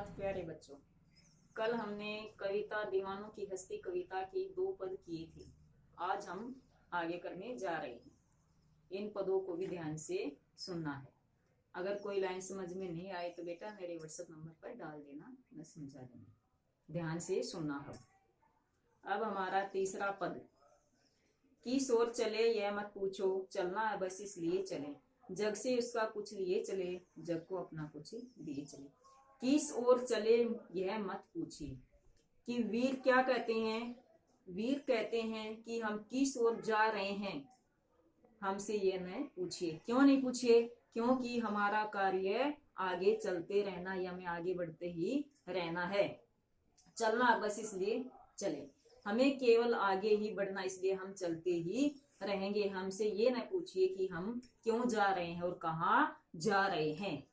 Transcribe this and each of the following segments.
सुप्रभात प्यारे बच्चों। कल हमने कविता दीवानों की हस्ती कविता की 2 पद किए थे। आज हम आगे करने जा रहे हैं। इन पदों को भी ध्यान से सुनना है। अगर कोई लाइन समझ में नहीं आए तो बेटा मेरे व्हाट्सएप नंबर पर डाल देना, मैं समझा दूंगी। ध्यान से सुनना है। अब हमारा तीसरा पद, किस ओर चले यह मत पूछो, चलना है बस इसलिए चले, जग से उसका कुछ लिए चले, जग को अपना कुछ दिए चले। किस ओर चले यह मत पूछिए। कि वीर क्या कहते हैं? वीर कहते हैं कि हम किस ओर जा रहे हैं, हमसे ये न पूछिए। क्यों नहीं पूछिए? क्योंकि हमारा कार्य आगे चलते रहना या हमें आगे बढ़ते ही रहना है। चलना बस इसलिए चले, हमें केवल आगे ही बढ़ना, इसलिए हम चलते ही रहेंगे। हमसे ये न पूछिए कि हम क्यों जा रहे हैं और कहाँ जा रहे हैं।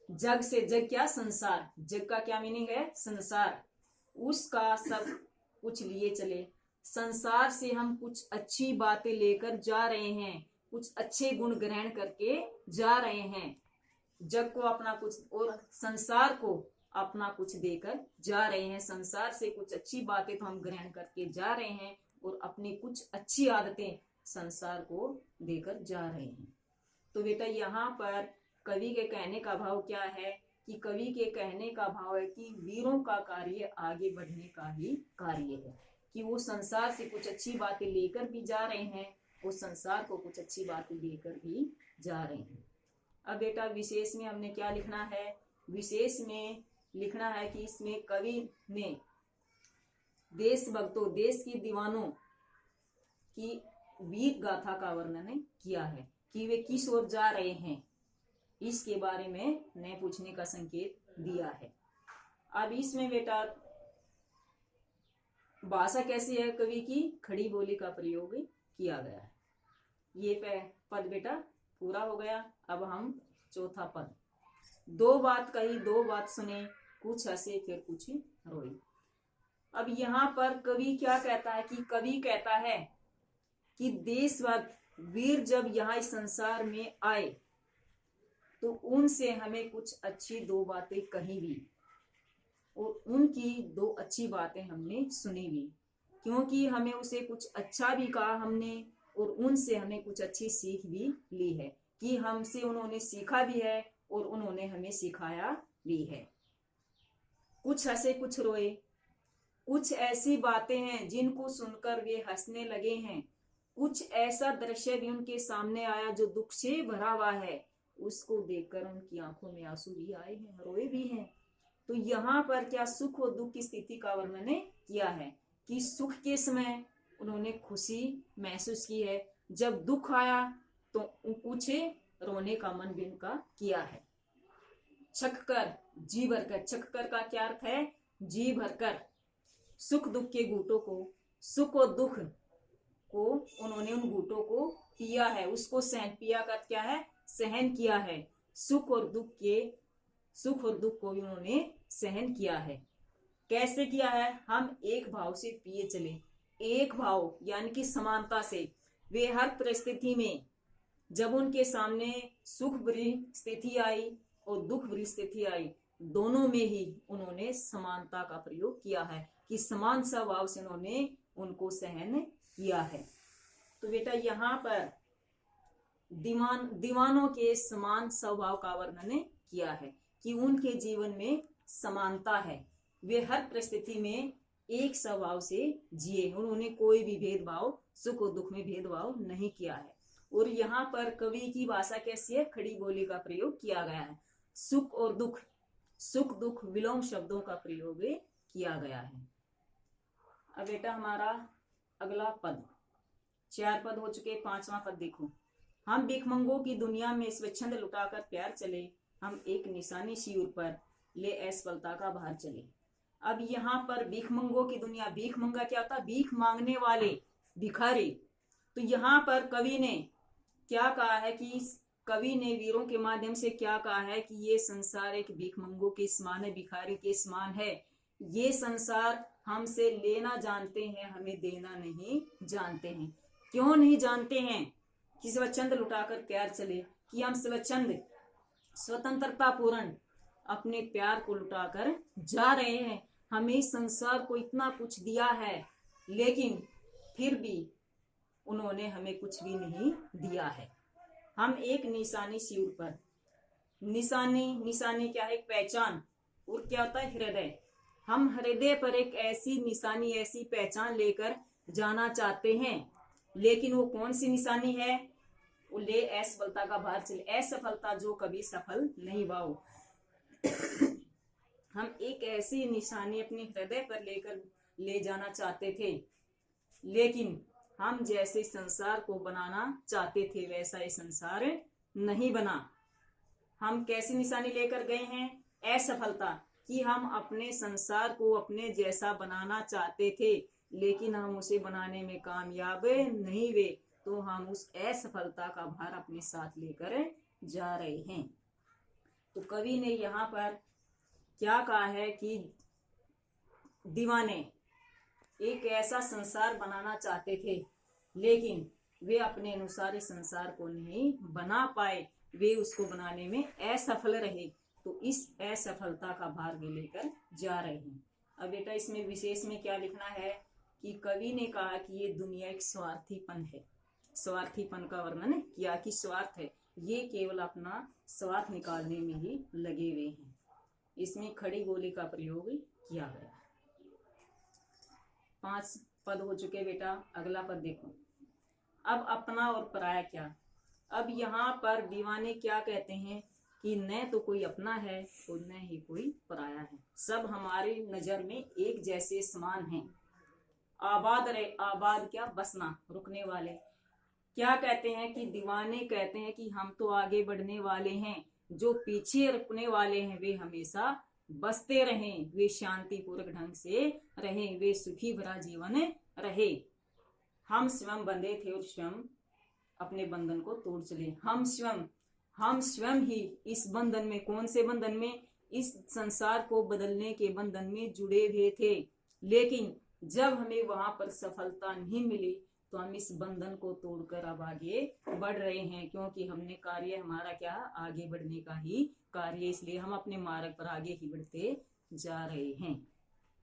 जग से, जग क्या? संसार। जग का क्या मीनिंग है? संसार। उसका सब कुछ लिए चले। संसार से हम कुछ अच्छी बातें लेकर जा रहे हैं, कुछ अच्छे गुण ग्रहण करके जा रहे हैं। जग को अपना कुछ और संसार को अपना कुछ देकर जा रहे हैं। संसार से कुछ अच्छी बातें तो हम ग्रहण करके जा रहे हैं और अपनी कुछ अच्छी आदतें संसार को देकर जा रहे हैं। तो बेटा यहाँ पर कवि के कहने का भाव क्या है? कि कवि के कहने का भाव है कि वीरों का कार्य आगे बढ़ने का ही कार्य है, कि वो संसार से कुछ अच्छी बातें लेकर भी जा रहे हैं, वो संसार को कुछ अच्छी बातें देकर भी जा रहे हैं। अब बेटा विशेष में हमने क्या लिखना है? विशेष में लिखना है कि इसमें कवि ने देशभक्तों, देश की दीवानों की वीर गाथा का वर्णन किया है कि वे किस ओर जा रहे हैं, इसके बारे में नए पूछने का संकेत दिया है। अब इसमें बेटा भाषा कैसी है? कवि की खड़ी बोली का प्रयोग किया गया है। ये पद बेटा पूरा हो गया। अब हम चौथा पद, दो बात कही दो बात सुने, कुछ हंसे फिर कुछ रोई। अब यहाँ पर कवि क्या कहता है? कि कवि कहता है कि देशभक्त वीर जब यहाँ इस संसार में आए तो उनसे हमें कुछ अच्छी 2 बातें कही भी और उनकी 2 अच्छी बातें हमने सुनी भी, क्योंकि हमें उसे कुछ अच्छा भी कहा हमने और उनसे हमें कुछ अच्छी सीख भी ली है, कि हमसे उन्होंने सीखा भी है और उन्होंने हमें सिखाया भी है। कुछ हंसे कुछ रोए, कुछ ऐसी बातें हैं जिनको सुनकर वे हंसने लगे हैं, कुछ ऐसा दृश्य भी उनके सामने आया जो दुख से भरा हुआ है, उसको देखकर उनकी आंखों में आंसू भी आए हैं, रोए भी हैं। तो यहाँ पर क्या सुख और दुख की स्थिति का वर्णन किया है कि सुख के समय उन्होंने खुशी महसूस की है, जब दुख आया तो कुछ रोने का मन भी उनका किया है। छक कर जी भरकर, छक कर का क्या अर्थ है? जी भरकर। सुख दुख के घूंटों को, सुख और दुख को उन्होंने उन घूंटों को पिया है, उसको सहन, पिया का क्या है? सहन किया है। सुख और दुख को भी उन्होंने सहन किया है। कैसे किया है? हम एक भाव से पिए चले। एक भाव यानी कि समानता से वे हर परिस्थिति में, जब उनके सामने सुख भरी स्थिति आई और दुख भरी स्थिति आई, दोनों में ही उन्होंने समानता का प्रयोग किया है, कि समान स्वभाव से उन्होंने उनको सहन किया है। तो बेटा यहाँ पर दीवानों के समान स्वभाव का वर्णन किया है कि उनके जीवन में समानता है, वे हर परिस्थिति में एक स्वभाव से जिए, उन्होंने कोई भी भेदभाव, सुख और दुख में भेदभाव नहीं किया है। और यहाँ पर कवि की भाषा कैसी है? खड़ी बोली का प्रयोग किया गया है। सुख और दुख, सुख दुख विलोम शब्दों का प्रयोग किया गया है। अब बेटा हमारा अगला पद, 4 पद हो चुके, 5वां पद देखो। हम भिखमंगों की दुनिया में स्वच्छंद लुटाकर प्यार चले, हम एक निशानी सिर पर ले असफलता का भार चले। अब यहाँ पर भिखमंगों की दुनिया, भीख मंगा क्या होता? भीख मांगने वाले, भिखारी। तो यहाँ पर कवि ने क्या कहा है? कि कवि ने वीरों के माध्यम से क्या कहा है? कि ये संसार एक भिखमंगों के समान है, भिखारी के समान है। ये संसार हमसे लेना जानते हैं, हमें देना नहीं जानते हैं। क्यों नहीं जानते हैं? कि स्वच्छंद लुटाकर प्यार चले, कि हम स्वच्छंद, स्वतंत्रता पूर्ण अपने प्यार को लुटाकर जा रहे हैं। हमें संसार को इतना कुछ दिया है, लेकिन फिर भी उन्होंने हमें कुछ भी नहीं दिया है। हम एक निशानी सिर पर, निशानी क्या है? एक पहचान। और क्या होता है? हृदय। हम हृदय पर एक ऐसी निशानी, ऐसी पहचान लेकर जाना चाहते हैं, लेकिन वो कौन सी निशानी है? वो ले असफलता का भार चले, असफलता जो कभी सफल नहीं हुआ। हम एक ऐसी निशानी अपने हृदय पर लेकर ले जाना चाहते थे, लेकिन हम जैसे संसार को बनाना चाहते थे वैसा ये संसार नहीं बना। हम कैसी निशानी लेकर गए हैं? असफलता। कि हम अपने संसार को अपने जैसा बनाना चाहते थे, लेकिन हम उसे बनाने में कामयाब नहीं हुए, तो हम उस असफलता का भार अपने साथ लेकर जा रहे हैं। तो कवि ने यहाँ पर क्या कहा है कि दीवाने एक ऐसा संसार बनाना चाहते थे, लेकिन वे अपने अनुसार इस संसार को नहीं बना पाए, वे उसको बनाने में असफल रहे, तो इस असफलता का भार वे लेकर जा रहे हैं। अब बेटा इसमें विशेष में क्या लिखना है कि कवि ने कहा कि ये दुनिया एक स्वार्थीपन है। स्वार्थीपन का वर्णन किया कि स्वार्थ है, ये केवल अपना स्वार्थ निकालने में ही लगे हुए हैं। इसमें खड़ी बोली का प्रयोग किया गया। 5 पद हो चुके बेटा। अगला पद देखो। अब अपना और पराया क्या। अब यहाँ पर दीवाने क्या कहते हैं कि न तो कोई अपना है और न ही कोई पराया है, सब हमारी नजर में एक जैसे समान हैं। आबाद रहे, आबाद क्या? बसना, रुकने वाले। क्या कहते हैं कि दीवाने कहते हैं कि हम तो आगे बढ़ने वाले हैं, जो पीछे रुकने वाले हैं वे हमेशा बसते रहें, वे शांतिपूर्वक ढंग से रहें, वे सुखी भरा जीवन रहे। हम स्वयं बंधे थे और स्वयं अपने बंधन को तोड़ चले। हम स्वयं ही इस बंधन में, कौन से बंधन में? इस संसार को बदलने के बंधन में जुड़े हुए थे, लेकिन जब हमें वहां पर सफलता नहीं मिली तो हम इस बंधन को तोड़कर अब आगे बढ़ रहे हैं, क्योंकि हमने कार्य हमारा क्या? आगे बढ़ने का ही कार्य, इसलिए हम अपने मार्ग पर आगे ही बढ़ते जा रहे हैं।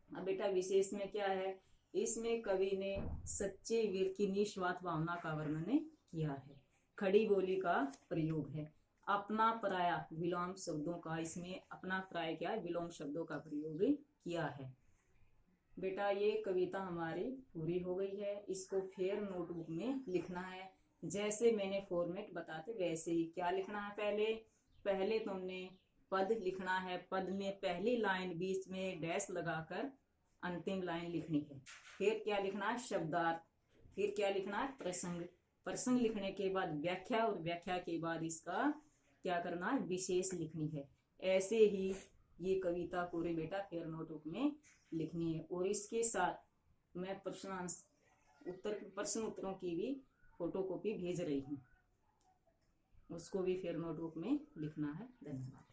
अब बेटा विशेष में क्या है? इसमें कवि ने सच्चे वीर की निस्वार्थ भावना का वर्णन किया है। खड़ी बोली का प्रयोग है। अपना पराया विलोम शब्दों का, इसमें अपना पराया क्या है? विलोम शब्दों का प्रयोग किया है। बेटा ये कविता हमारी पूरी हो गई है। इसको फिर नोटबुक में लिखना है, जैसे मैंने फॉर्मेट बताते वैसे ही। क्या लिखना है? पहले तुमने पद लिखना है। पद में पहली लाइन बीच में डैश लगाकर अंतिम लाइन लिखनी है। फिर क्या लिखना है? शब्दार्थ। फिर क्या लिखना है? प्रसंग। प्रसंग लिखने के बाद व्याख्या, और व्याख्या के बाद इसका क्या करना है? विशेष लिखनी है। ऐसे ही ये कविता पूरी बेटा फिर नोटबुक में लिखनी है। और इसके साथ मैं प्रश्न उत्तरों की भी फोटोकॉपी भेज रही हूँ, उसको भी फिर नोटबुक में लिखना है। धन्यवाद।